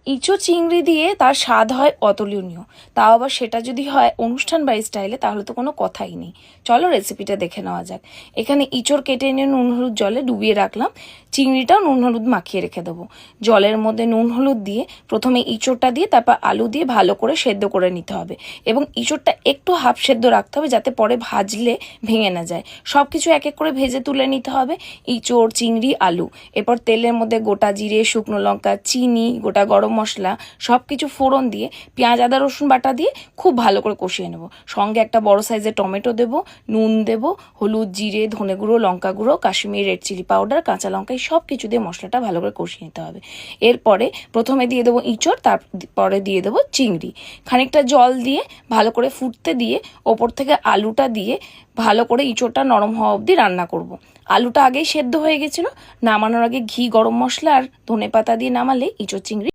ইঁচো চিংড়ি দিয়ে তার স্বাদ হয় অতুলনীয়। তাও আবার সেটা যদি হয় অনুষ্ঠান বাড়ির স্টাইলে, তাহলে তো কোনো কথাই নেই। চলো রেসিপিটা দেখে নেওয়া যাক। এখানে ইঁচড় কেটে এনে নুন হলুদ জলে ডুবিয়ে রাখলাম। চিংড়িটাও নুন হলুদ মাখিয়ে রেখে দেবো। জলের মধ্যে নুন হলুদ দিয়ে প্রথমে ইঁচড়টা দিয়ে তারপর আলু দিয়ে ভালো করে সেদ্ধ করে নিতে হবে, এবং ইঁচড়টা একটু হাফ সেদ্ধ রাখতে হবে যাতে পরে ভাজলে ভেঙে না যায়। সব কিছু এক এক করে ভেজে তুলে নিতে হবে, ইঁচড়, চিংড়ি, আলু। এরপর তেলের মধ্যে গোটা জিরে, শুকনো লঙ্কা, চিনি, গোটা গরম মশলা সব কিছু ফোড়ন দিয়ে পেঁয়াজ আদা রসুন বাটা দিয়ে খুব ভালো করে কষিয়ে নেব। সঙ্গে একটা বড় সাইজের টমেটো দেবো, নুন দেবো, হলুদ, জিরে, ধনে গুঁড়ো, লঙ্কা গুঁড়ো, কাশ্মীরি রেড চিলি পাউডার, কাঁচা লঙ্কা, এই সব কিছু দিয়ে মশলাটা ভালো করে কষিয়ে নিতে হবে। এরপরে প্রথমে দিয়ে দেবো ইঁচড়, তারপরে দিয়ে দেবো চিংড়ি। খানিকটা জল দিয়ে ভালো করে ফুটতে দিয়ে ওপর থেকে আলুটা দিয়ে ভালো করে ইঁচড়টা নরম হওয়া অবধি রান্না করব। আলুটা আগেই সেদ্ধ হয়ে গেছিলো। নামানোর আগে ঘি, গরম মশলা আর ধনেপাতা দিয়ে নামালে ইঁচড় চিংড়ি